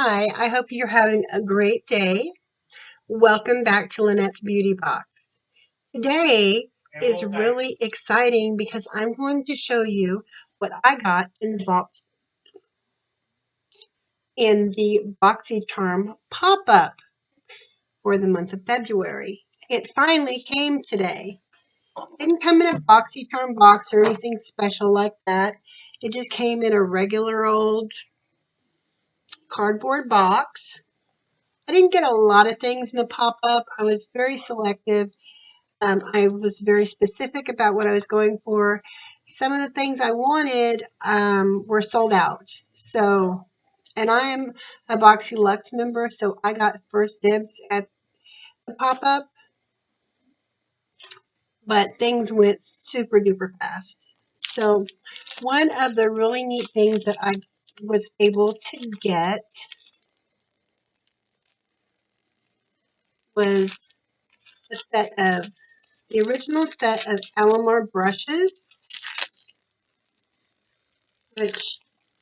Hi, I hope you're having a great day. Welcome back to Lynette's Beauty Box. Today is really exciting because I'm going to show you what I got in the box in the BoxyCharm pop-up for the month of February. It finally came today. It didn't come in a BoxyCharm box or anything special like that. It just came in a regular old cardboard box. I didn't get a lot of things in the pop-up. I was very selective. I was very specific about what I was going for. Some of the things I wanted were sold out. So, and I'm a Boxy Lux member, so I got first dibs at the pop-up, but things went super duper fast. So, one of the really neat things that I was able to get was a set of the original set of Alamar brushes, which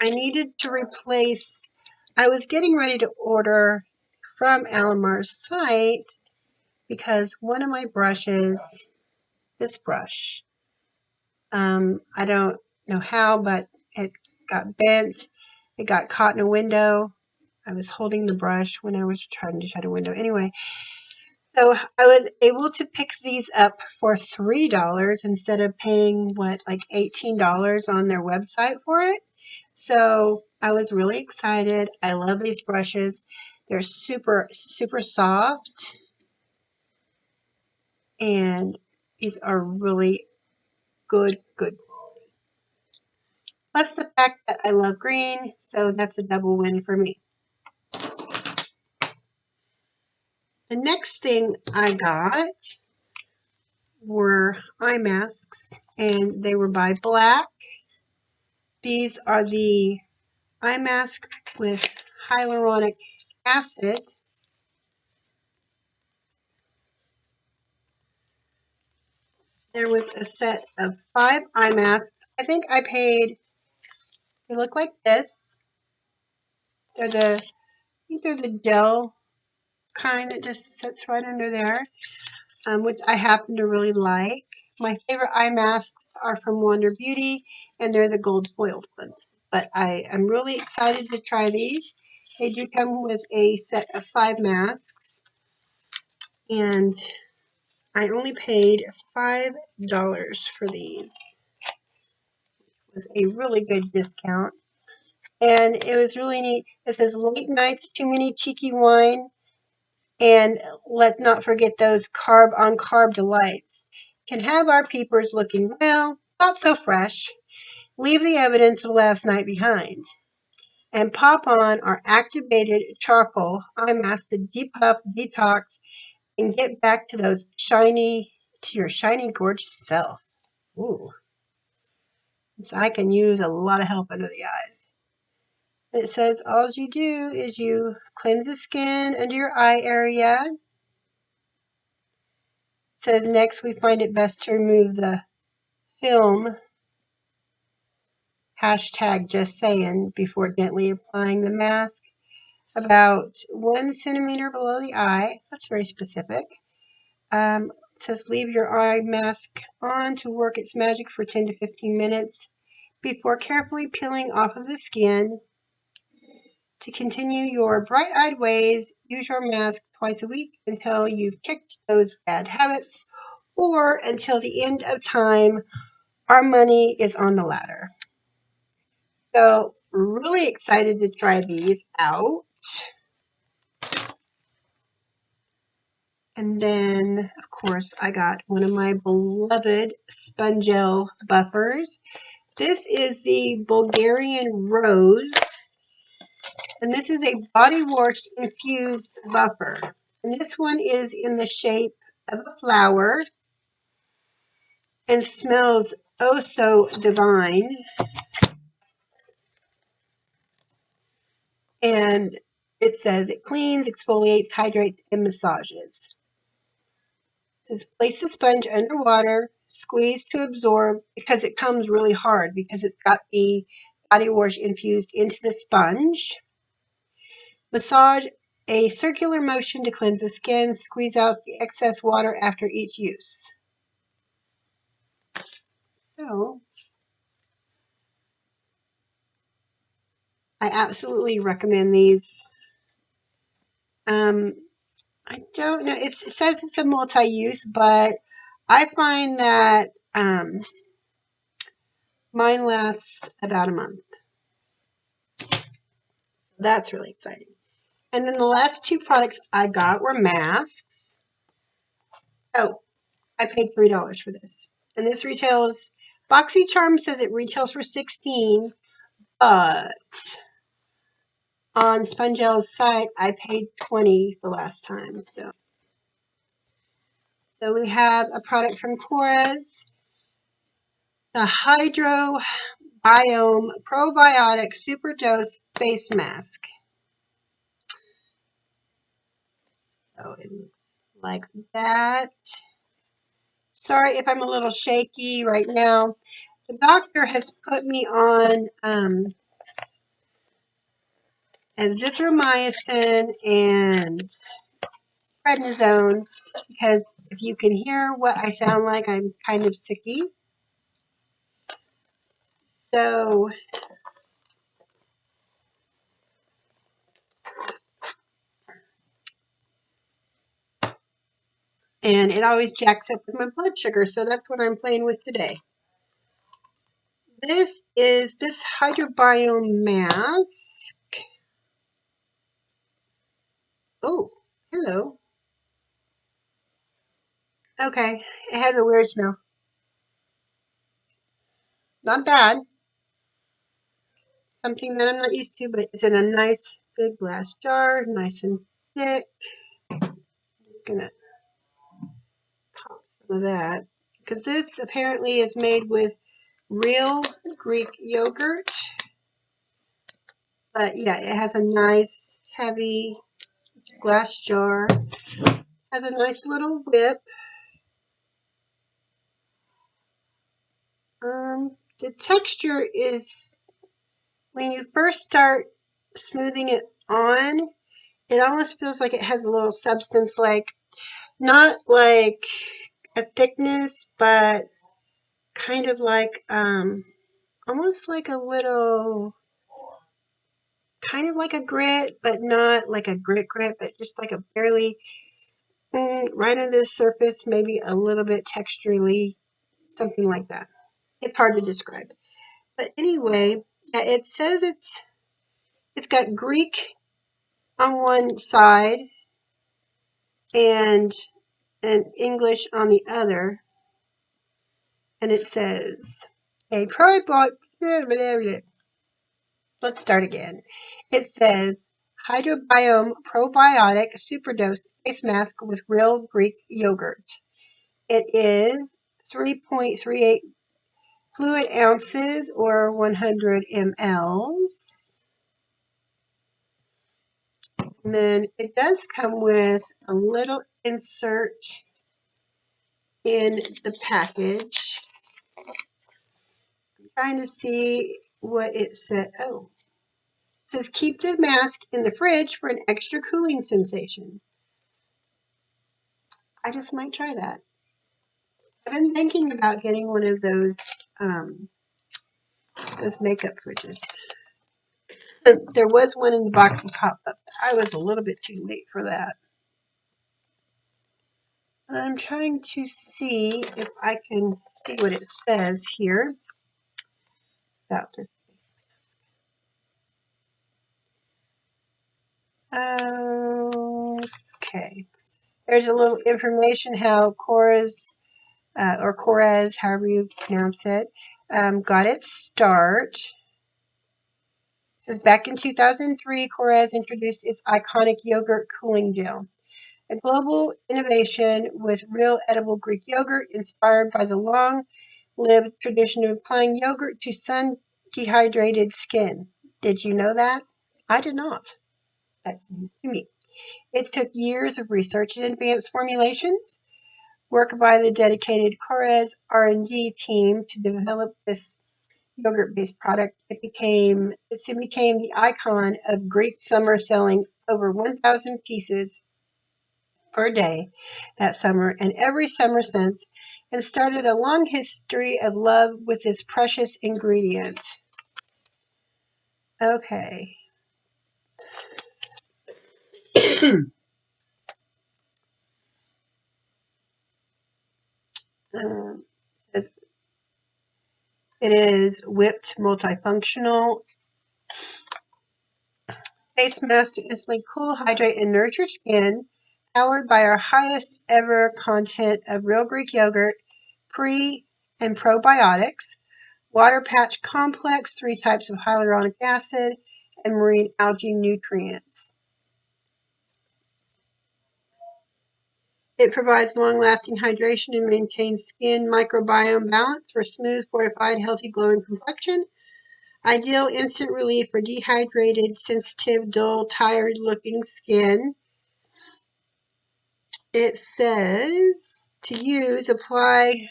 I needed to replace. I was getting ready to order from Alamar's site because one of my brushes, this brush, I don't know how, but it got bent. It got caught in a window. I was holding the brush when I was trying to shut a window. Anyway, so I was able to pick these up for $3 instead of paying, like $18 on their website for it. So I was really excited. I love these brushes. They're super, super soft. And these are really good quality. Plus the fact that I love green, so that's a double win for me. The next thing I got were eye masks, and they were by Black. These are the eye mask with hyaluronic acid. There was a set of 5 eye masks. I think I paid, they look like this. I think they're the gel kind that just sits right under there, which I happen to really like. My favorite eye masks are from Wonder Beauty, and they're the gold foiled ones. But I am really excited to try these. They do come with a set of 5 masks, and I only paid $5 for these. It was a really good discount. And it was really neat. It says late nights, too many cheeky wine, and let's not forget those carb on carb delights. Can have our peepers looking well, not so fresh. Leave the evidence of last night behind. And pop on our activated charcoal eye mask to depuff, detox, and get back to your shiny, gorgeous self. Ooh. So I can use a lot of help under the eyes. It says all you do is you cleanse the skin under your eye area. It says next we find it best to remove the film, hashtag just saying, before gently applying the mask about 1 centimeter below the eye. That's very specific. It says leave your eye mask on to work its magic for 10 to 15 minutes before carefully peeling off of the skin. To continue your bright-eyed ways, use your mask twice a week until you've kicked those bad habits or until the end of time. Our money is on the ladder. So, really excited to try these out. And then, of course, I got one of my beloved Spongel buffers. This is the Bulgarian Rose. And this is a body wash infused buffer. And this one is in the shape of a flower and smells oh so divine. And it says it cleans, exfoliates, hydrates, and massages. It says place the sponge under water, squeeze to absorb, because it comes really hard because it's got the body wash infused into the sponge. Massage a circular motion to cleanse the skin. Squeeze out the excess water after each use. So, I absolutely recommend these. I don't know. It says it's a multi-use, but I find that mine lasts about a month. That's really exciting. And then the last two products I got were masks. Oh, I paid $3 for this. And this retails, BoxyCharm says it retails for $16, but on Spongel's site, I paid $20 the last time. So we have a product from Korres, the Hydro Biome Probiotic Super Dose Face Mask. So it looks like that. Sorry if I'm a little shaky right now. The doctor has put me on azithromycin and prednisone because if you can hear what I sound like, I'm kind of sicky. So, and it always jacks up with my blood sugar, so that's what I'm playing with today. This is this Hydrobiome mask. Oh, hello. Okay, it has a weird smell. Not bad. Something that I'm not used to, but it's in a nice big glass jar, nice and thick. I'm just gonna pop some of that because this apparently is made with real Greek yogurt. But yeah, it has a nice heavy glass jar. Has a nice little whip. The texture is, when you first start smoothing it on, it almost feels like it has a little substance, like not like a thickness, but kind of like almost like a little, kind of like a grit, but not like a grit, but just like a barely right under the surface, maybe a little bit texturally, something like that. It's hard to describe. But anyway, it says it's got Greek on one side and English on the other, and it says a probiotic. Let's start again. It says Hydrobiome Probiotic Superdose Face Mask with Real Greek Yogurt. It is 3.38 fluid ounces or 100 mLs. And then it does come with a little insert in the package. I'm trying to see what it said. Oh, it says keep the mask in the fridge for an extra cooling sensation. I just might try that. I've been thinking about getting one of those makeup fridges. There was one in the boxypopup. I was a little bit too late for that. I'm trying to see if I can see what it says here about this. Okay. There's a little information how Korres, or Korres, however you pronounce it, got its start. It says back in 2003, Korres introduced its iconic yogurt cooling gel, a global innovation with real edible Greek yogurt inspired by the long-lived tradition of applying yogurt to sun-dehydrated skin. Did you know that? I did not. That's news to me. It took years of research and advanced formulations, work by the dedicated Korres R&D team to develop this yogurt-based product. It became the icon of Greek summer, selling over 1,000 pieces per day that summer and every summer since, and started a long history of love with this precious ingredient. Okay. It is whipped multifunctional face mask to instantly cool, hydrate, and nourish your skin, powered by our highest ever content of real Greek yogurt, pre and probiotics, water patch complex, 3 types of hyaluronic acid, and marine algae nutrients. It provides long-lasting hydration and maintains skin microbiome balance for smooth, fortified, healthy, glowing complexion. Ideal instant relief for dehydrated, sensitive, dull, tired-looking skin. It says to use, apply.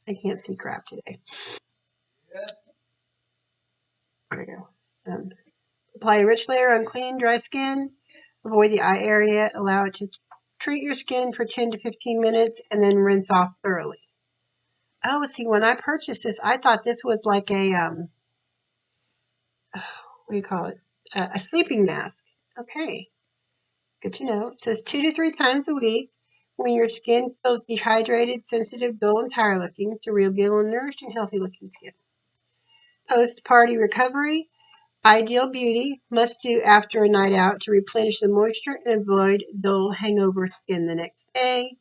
I can't see crap today. There we go. Apply a rich layer on clean, dry skin. Avoid the eye area. Allow it to treat your skin for 10 to 15 minutes and then rinse off thoroughly. Oh, see, when I purchased this, I thought this was like a, what do you call it? A sleeping mask. Okay, good to know. It says 2 to 3 times a week when your skin feels dehydrated, sensitive, dull, and tired looking to reveal a nourished and healthy looking skin. Post-party recovery. Ideal beauty, must do after a night out to replenish the moisture and avoid dull hangover skin the next day.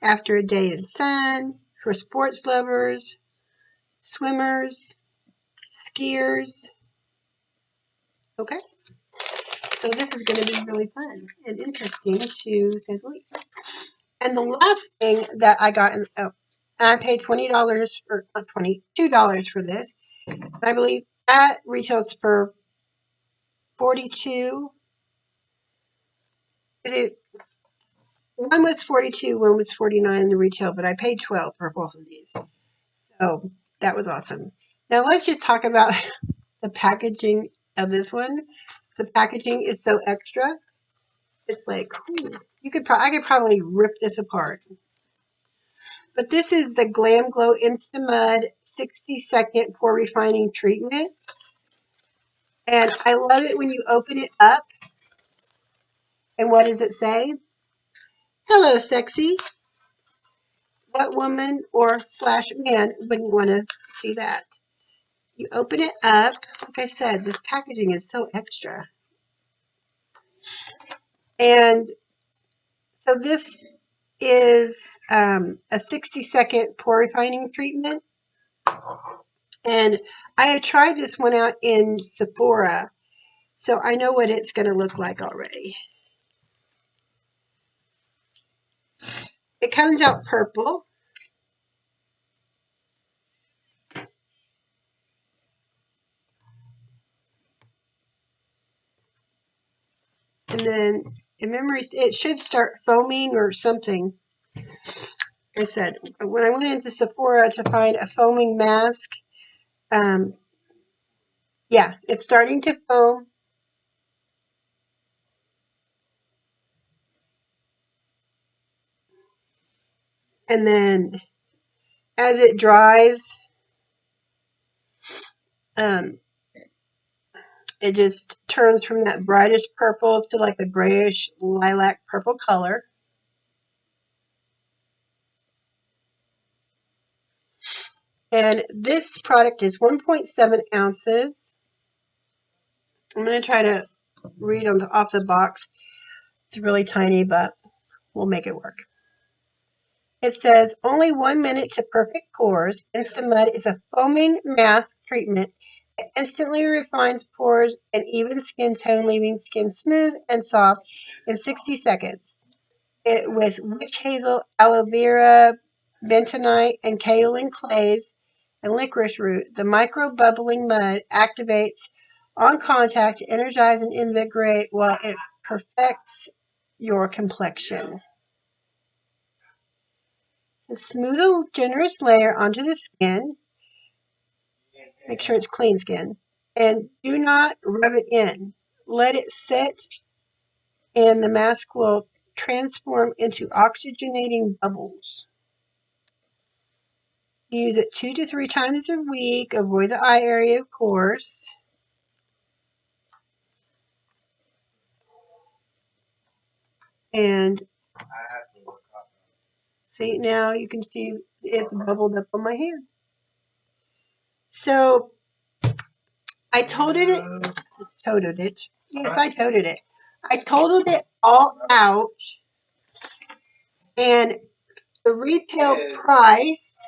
After a day in sun, for sports lovers, swimmers, skiers. Okay, so this is going to be really fun and interesting to say the least. And the last thing that I got, I paid $20 or not $22 for this. I believe that retails for 42. One was 42, one was 49 in the retail, but I paid 12 for both of these. So that was awesome. Now let's just talk about the packaging of this one. The packaging is so extra. It's like, I could probably rip this apart. But this is the Glam Glow Insta Mud 60-second pore refining treatment. And I love it when you open it up. And what does it say? Hello, sexy. What woman or slash man wouldn't want to see that? You open it up. Like I said, this packaging is so extra. And so this is a 60-second pore refining treatment. And I have tried this one out in Sephora, so I know what it's going to look like already. It comes out purple. And then in memory, it should start foaming or something. Like I said, when I went into Sephora to find a foaming mask, yeah, it's starting to foam. And then as it dries, it just turns from that brightest purple to like a grayish lilac purple color. And this product is 1.7 ounces. I'm going to try to read off the box. It's really tiny, but we'll make it work. It says, only 1 minute to perfect pores. Instamud is a foaming mask treatment that instantly refines pores and even skin tone, leaving skin smooth and soft in 60 seconds. With witch hazel, aloe vera, bentonite, and kaolin clays and licorice root, the micro-bubbling mud activates on contact to energize and invigorate while it perfects your complexion. Smooth a generous layer onto the skin. Make sure it's clean skin. And do not rub it in. Let it sit and the mask will transform into oxygenating bubbles. Use it 2 to 3 times a week. Avoid the eye area, of course. And see, now you can see it's bubbled up on my hand. So I totaled it. Yes, I totaled it. I totaled it all out, and the retail price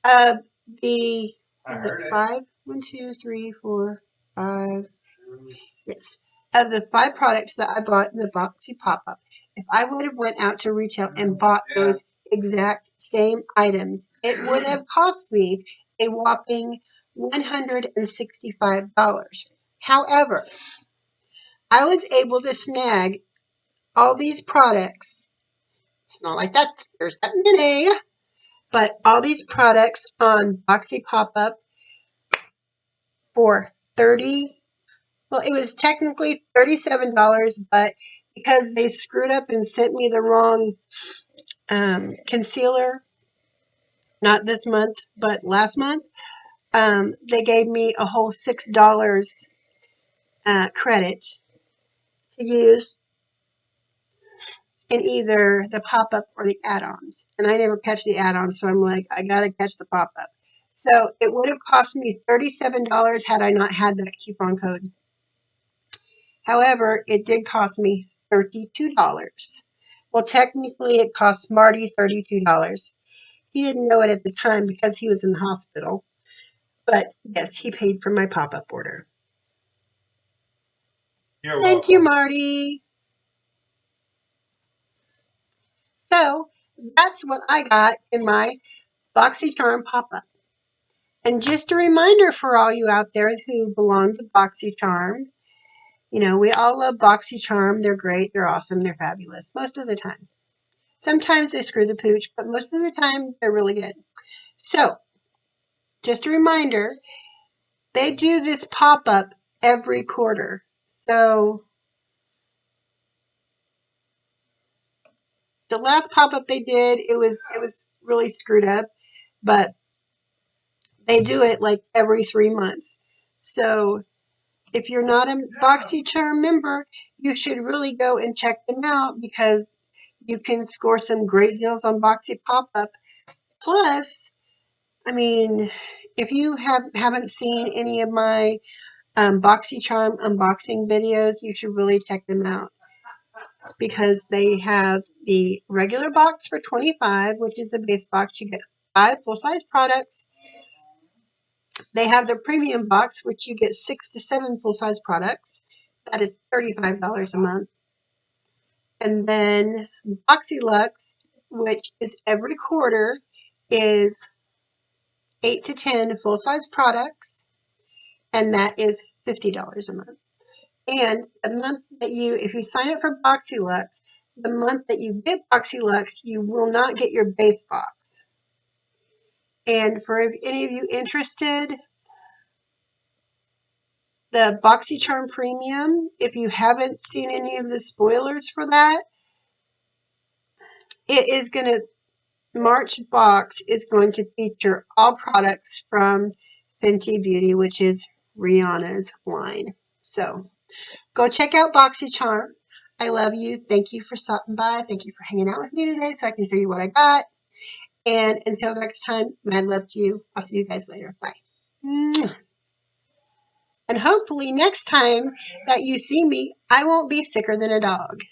of the was it 5? 1, 2, 3, 4, 5. Yes, of the 5 products that I bought in the Boxy Pop-Up, if I would have went out to retail and bought those exact same items, it would have cost me a whopping $165. However, I was able to snag all these products. It's not like there's that many, but all these products on Boxy Pop-Up for 30. Well, it was technically $37, but because they screwed up and sent me the wrong concealer, not this month, but last month, they gave me a whole $6 credit to use in either the pop-up or the add-ons. And I never catch the add-ons, so I'm like, I gotta catch the pop-up. So it would have cost me $37 had I not had that coupon code. However, it did cost me $32. Well, technically, it cost Marty $32. He didn't know it at the time because he was in the hospital. But yes, he paid for my pop-up order. Thank you, Marty. So that's what I got in my BoxyCharm pop-up. And just a reminder for all you out there who belong to BoxyCharm, you know, we all love BoxyCharm. They're great, they're awesome, they're fabulous most of the time. Sometimes they screw the pooch, but most of the time they're really good. So, just a reminder, they do this pop-up every quarter. So, the last pop-up they did, it was really screwed up, but they do it like every 3 months. So, if you're not a BoxyCharm member, you should really go and check them out because you can score some great deals on Boxy Pop-Up. Plus, I mean, if you haven't seen any of my BoxyCharm unboxing videos, you should really check them out because they have the regular box for $25, which is the base box. You get 5 full-size products. They have the premium box, which you get 6 to 7 full-size products. That is $35 a month. And then BoxyLuxe, which is every quarter, is 8 to 10 full-size products, and that is $50 a month. And the month that if you sign up for BoxyLuxe, the month that you get BoxyLuxe, you will not get your base box. And for any of you interested, the BoxyCharm Premium, if you haven't seen any of the spoilers for that, March box is going to feature all products from Fenty Beauty, which is Rihanna's line. So go check out BoxyCharm. I love you. Thank you for stopping by. Thank you for hanging out with me today so I can show you what I got. And until next time, mad love to you. I'll see you guys later. Bye. And hopefully next time that you see me, I won't be sicker than a dog.